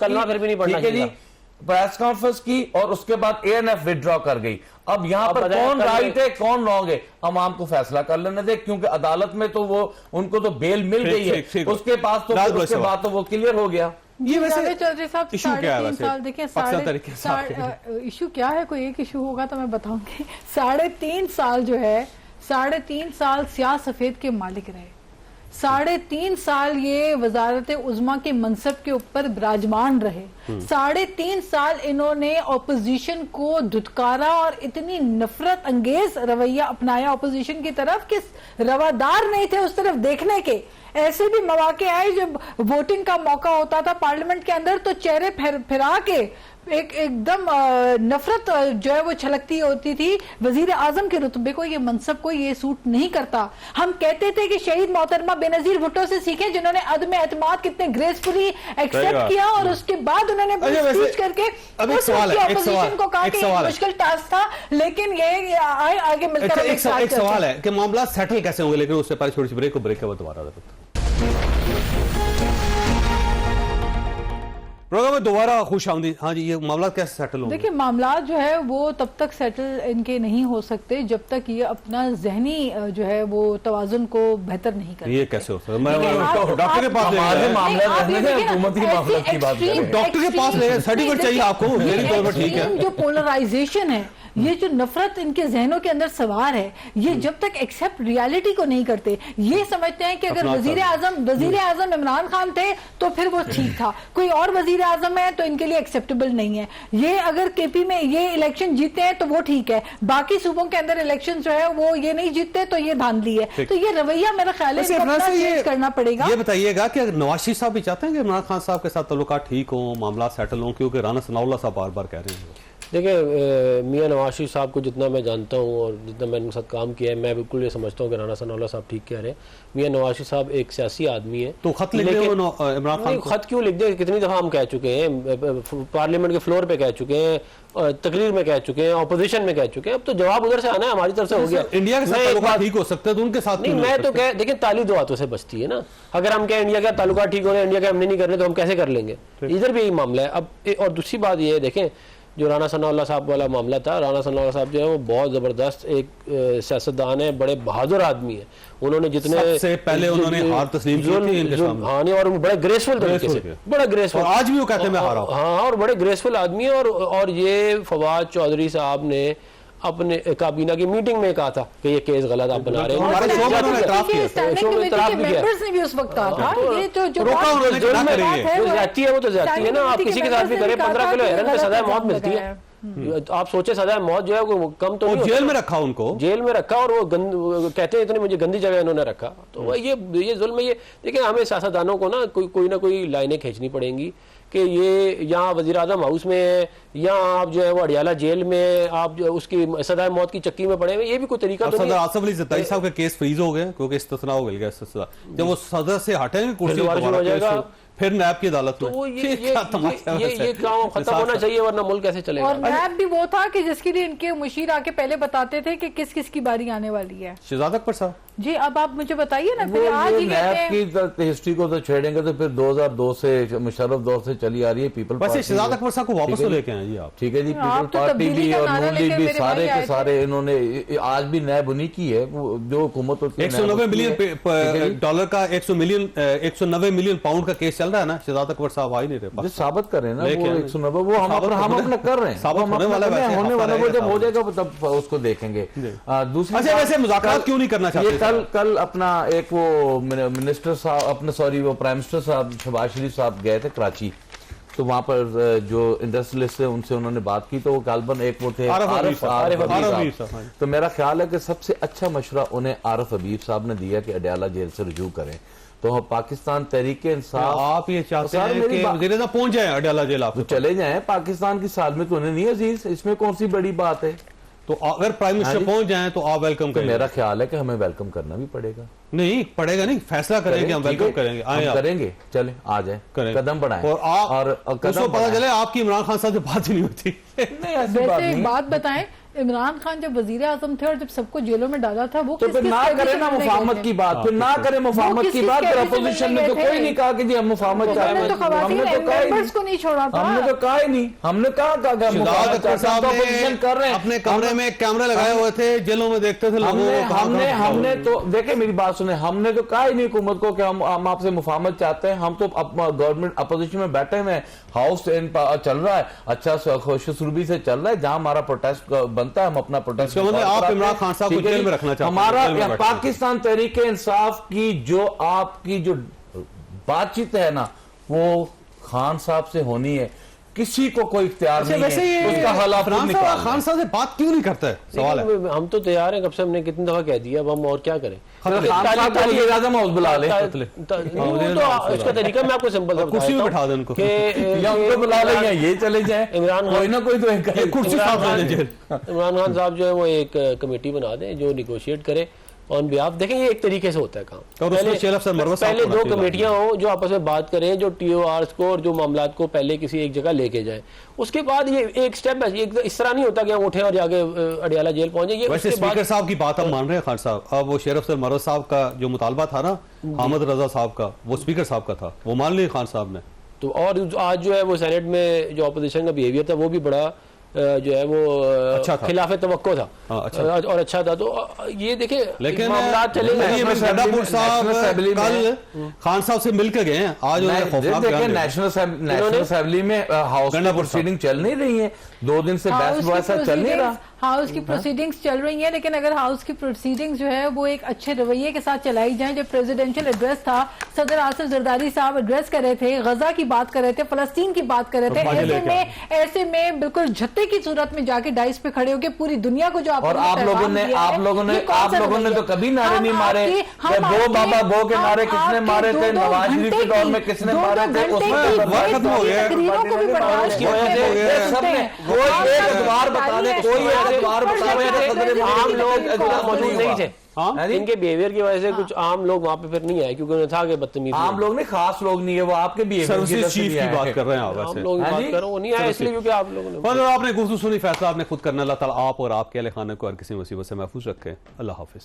प्रेस कॉन्फ्रेंस की, और उसके बाद एएनएफ विड्रॉ कर गई। अब यहां पर कौन राइट है कौन रॉन्ग है, हम आपको फैसला कर लेने दे, क्योंकि अदालत में तो वो उनको तो बेल मिल गई है, उसके पास तो उसके बाद तो वो क्लियर हो गया। ये वैसे चौधरी साहब इशू क्या है? 3.5 साल देखिए, इशू क्या है, कोई एक इशू होगा तो मैं बताऊंगी। 3.5 साल जो है, 3.5 साल स्याह सफेद के मालिक रहे, 3.5 साल ये वजारत उज़्मा के मनसब के ऊपर विराजमान रहे, 3.5 साल इन्होंने ऑपोजिशन को धुतकारा और इतनी नफरत अंगेज रवैया अपनाया ऑपोजिशन की तरफ कि रवादार नहीं थे उस तरफ देखने के। ऐसे भी मौके आए जब वोटिंग का मौका होता था पार्लियामेंट के अंदर, तो चेहरे फिरा के एकदम नफरत जो है वो छलकती होती थी। वजीर आजम के रुतबे को, ये मनसब को ये सूट नहीं करता। हम कहते थे कि शहीद मोहतरमा बेनजीर भुट्टो से सीखें, जिन्होंने अदम एतमाद कितने ग्रेसफुली एक्सेप्ट किया और उसके बाद उन्होंने स्पीच करके अपोजिशन को कहा कि मुश्किल टास्क था, लेकिन ये आगे मिलकर एक सवाल है कि मामला सेटल कैसे होंगे, लेकिन उससे पहले छोटी सी ब्रेक के बाद दोबारा प्रोग्राम में दोबारा खुश आमदी। हाँ जी, ये मामला कैसे सेटल होंगे? देखिए, मामला जो है वो तब तक सेटल इनके नहीं हो सकते जब तक ये अपना जहनी जो है वो तवाजुन को बेहतर नहीं करते। ये कैसे हो सकता है? मैं डॉक्टर के पास डॉक्टर के पास ले सर्टिफिकेट चाहिए आपको, मेरी तौर पर ठीक है। जो पोलराइजेशन है, ये जो नफरत इनके जहनों के अंदर सवार है, ये जब तक एक्सेप्ट रियलिटी को नहीं करते, ये समझते हैं कि अगर वजीर आजम इमरान खान थे तो फिर वो ठीक था, कोई और वजीर आजम है तो इनके लिए एक्सेप्टेबल नहीं है। ये अगर केपी में ये इलेक्शन जीतते हैं तो वो ठीक है, बाकी सूबों के अंदर इलेक्शन जो है वो ये नहीं जीतते तो ये धांधली है। तो ये रवैया मेरा ख्याल है चेंज करना पड़ेगा। ये बताइएगा कि नवाज शरीफ साहब भी चाहते हैं कि इमरान खान साहब के साथ ताल्लुकात ठीक हो, मामला सेटल हो, क्योंकि राना सनाउल्लाह साहब बार बार कह रहे हैं। देखिए, मियां नवाज शरीफ साहब को जितना मैं जानता हूँ और जितना मैंने उनके साथ काम किया है, मैं बिल्कुल ये समझता हूँ कि राना सनाउल्लाह साहब ठीक कह रहे हैं। मियां नवाज शरीफ साहब एक सियासी आदमी है, तो खत लिख दे इमरान खान को। खत क्यों लिख दे? कितनी दफा हम कह चुके हैं, पार्लियामेंट के फ्लोर पे कह चुके हैं, तकरीर में कह चुके हैं, ऑपोजिशन में कह चुके हैं। अब तो जवाब उधर से आना है, हमारी तरफ से हो गया। इंडिया के साथ ताल्लुकात ठीक हो सकते हैं तो उनके साथ नहीं, मैं तो कह, देखिए ताली दो हाथों से बचती है ना। अगर हम कहें इंडिया का ताल्लुकात ठीक हो रहे हैं, इंडिया के हमने नहीं करने, तो हम कैसे कर लेंगे? इधर भी यही मामला है। अब और दूसरी बात ये है, देखें जो राना सनाउल्लाह साहब वाला मामला था, राना सनाउल्लाह साहब जो है वो बहुत जबरदस्त एक सियासतदान है, बड़े बहादुर आदमी है। उन्होंने जितने सबसे पहले उन्होंने हार तस्लीम की थी इनके सामने। हाँ, नहीं, और बड़े ग्रेसफुल तरीके से, बड़ा ग्रेसफुल, आज भी वो कहते हैं मैं हारा। हाँ, और बड़े ग्रेसफुल आदमी है। और ये फवाद चौधरी साहब ने अपने काबीना की मीटिंग में कहा था कि ये केस गलत आप बना रहे हैं। भी उस वक्त कहा था ये तो जो जाती है वो तो जाती है ना। आप किसी के साथ भी करें, 15 किलो हेरोइन पे सजा मौत मिलती है। आप सोचे सजा मौत जो है वो कम तो नहीं, जेल में रखा उनको, जेल में रखा, और वो कहते हैं इतनी मुझे गंदी जगह इन्होंने रखा। तो ये जुल्म है। ये देखिए, हमें सियासतदानों को ना कोई ना कोई लाइनें खींचनी पड़ेंगी कि ये यहाँ वज़ीर आज़म हाउस में है, या आप जो है वो अडियाला जेल में आप जो उसकी सजा मौत की चक्की में पड़े हुए, ये भी कोई तरीका तो नहीं। आसिफ अली ज़रदारी साहब का केस फ्रीज हो गया क्योंकि इस्तिस्ना हो गया। जब वो सदर से हटेंगे कुर्सी हो जाएगा, फिर नैब की अदालत में। तो ये काम खत्म होना चाहिए, वरना मुल्क कैसे चलेगा? और नैब भी वो था कि जिसके लिए इनके मुशीर आके पहले बताते थे कि किस किस की बारी आने वाली है। शहजाद अकबर साहब जी, अब आप मुझे बताइए ना, फिर आज ही नैब की हिस्ट्री को तो छेड़ेंगे तो फिर 2002 से मुशर्रफ दौर से चली आ रही है पीपल पार्टी। शहजाद अकबर साहब को वापस तो लेके आए जी आप। ठीक है जी, पीपल पार्टी भी और नून लीग भी सारे के सारे इन्होंने आज भी नैब उन्हीं की है जो हुकूमत होती है। $190 मिलियन डॉलर का 190 मिलियन पाउंड का केस चल रहा है ना। शहजाद अकबर साहब आ ही नहीं रहे, साबित करें ना। वो 190 वो हम अपना कर रहे हैं, होने वाला वो जब हो जाएगा तब उसको देखेंगे। दूसरी वैसे मुज़ाकरात क्यों नहीं करना चाहते? कल अपना एक वो मिनिस्टर साहब अपने वो प्राइम मिनिस्टर साहब शहबाज शरीफ साहब गए थे कराची, तो वहां पर जो इंडस्ट्रियलिस्ट थे उनसे उन्होंने बात की, तो वो गालबन एक वो थे आरिफ साहब। तो मेरा ख्याल है कि सबसे अच्छा मशवरा उन्हें आरिफ हबीब साहब ने दिया कि अडियाला जेल से रुजू करें। तो पाकिस्तान तहरीक इंसाफ, आप ये चाहते हैं कि वज़ीर आज़म पहुंच जाए अडियाला जेल, आप तो चले जाएं। पाकिस्तान की सालमियत उन्हें नहीं अजीज, इसमें कौन सी बड़ी बात है? तो अगर प्राइम मिनिस्टर पहुंच जाएं तो आप वेलकम करेंगे? मेरा ख्याल है कि हमें वेलकम करना भी पड़ेगा। नहीं पड़ेगा, नहीं फैसला करेंगे, हम वेलकम करेंगे, आए आप करेंगे, चले आ जाए, कदम बढ़ाएं और उसको पता चले आपकी इमरान खान साहब से बात ही नहीं होती। नहीं, ऐसी बात नहीं। बात बताएं, इमरान खान जब वजीर आजम थे और जब सबको जेलों में डाला था, वो तो फिर ना करें ना मुफाहमत की बात, फिर ना करें मुफाहमत की बात। फिर अपोजिशन में तो कोई नहीं कहा कि जी हम मुफाहमत चाहते हैं, हमने तो कहा ही नहीं, हमने कहा अपोजिशन कर रहे हैं। अपने कमरे में कैमरे लगाए हुए थे, जेलों में देखते थे लोगों को। हमने तो देखे, मेरी बात सुने, हमने तो कहा ही नहीं हुकूमत को कि हम आपसे मुफाहमत चाहते हैं। हम तो गवर्नमेंट अपोजिशन में बैठे हुए, हाउस चल रहा है, अच्छा खुशरूबी से चल रहा है, जहां हमारा प्रोटेस्ट बनता है हम अपना प्रोटेस्ट। आप इमरान खान साहब को जेल में रखना चाहते हैं? हमारा पाकिस्तान तहरीक इंसाफ की जो आपकी जो बातचीत है ना, वो खान साहब से होनी है, किसी को कोई इख्तियार नहीं है उसका हल आप खान साहब से बात क्यों नहीं करता है? सवाल है। हम तो तैयार हैं, कब से हमने कितनी दफा कह दिया, अब हम और क्या करें? खान साहब को वज़ीर आज़म हाउस बुला ले, इसका तरीका मैं आपको सिंपल सा कुर्सी पे बताता बैठा हूं दे उनको। कि या उनको बुला ले या ये चले जाए, इमरान कोई ना कोई तो एक कुर्सी इमरान साफ खान- रहने जेल। इमरान खान साहब जो है वो एक कमेटी बना दें जो निगोशिएट करे ऑन बिहाफ। देखें ये एक तरीके से होता है काम। और उसमें शेर अफसर मरवत साहब पहले को दो होना चाहिए। कमेटियां हो जो आपस में बात करें, जो TORs को और जो मामलात को पहले किसी एक जगह लेके जाए, उसके बाद ये एक स्टेप है। एक इस तरह नहीं होता कि हम उठे और जाके अडियाला जेल पहुंचे। ये वैसे उसके बाद स्पीकर साहब की बात आप मान रहे हैं खान साहब? अब वो शेर अफसर मरवत साहब का जो मुतालबा था ना हामिद रजा साहब का, वो स्पीकर साहब का था, वो मान लिए खान साहब ने। तो और आज जो है वो सेनेट में जो अपोजिशन का बिहेवियर था वो भी बड़ा जो है वो अच्छा था। खिलाफ तवक्को था। हाँ, अच्छा। और अच्छा था। तो ये देखे लेकिन मामलात चले गए। ये गंडापुर साहब नेशनल असेंबली में- कल खान साहब से मिलकर गए हैं, आज उन्होंने खौफनाक देखिए बयान दिया। नेशनल असेंबली में हाउस की गंडापुर प्रोसीडिंग चल नहीं रही है, 2 दिन से बहस वैसा चल नहीं रहा। हाउस की प्रोसीडिंग्स चल रही हैं, लेकिन अगर हाउस की प्रोसीडिंग्स जो है वो एक अच्छे रवैये के साथ चलाई जाए। जब प्रेसिडेंशियल एड्रेस था, सदर आसिफ जरदारी साहब एड्रेस कर रहे थे, गजा की बात कर रहे थे, फलस्तीन की बात कर रहे थे, ऐसे में बिल्कुल झत्ते की सूरत में जाके डाइस पे खड़े होकर पूरी दुनिया को जो और आप लोगों ने तो कभी नारे नहीं मारे। दो बाबा गो के नारे किसने मारे थे, नवाज शरीफ के दौर में किसने मारे थे, उसमें वक्त खत्म हो गया। तकरीरों को भी बर्दाश्त किया कोई एक अखबार बता दे, कोई एक अखबार बता दे। आम लोग मौजूद नहीं थे। हाँ? इनके बिहेवियर की वजह से कुछ आम लोग वहां पे फिर नहीं आए, क्योंकि उन्हें था कि बदतमीज आम लोग नहीं, खास लोग नहीं है वो, आपके भी सर्विसेज चीफ की बात कर रहे हैं आप आम वैसे। लोग हाँ बात जी? करो, वो नहीं आए इसलिए क्योंकि आप लोगों ने पर आपने गुफ्तगू सुनी, फैसला आपने खुद करना। अल्लाह ताला आप और आपके अहले खाने को हर किसी मुसीबत से महफूज रखे। अल्लाह हाफिज।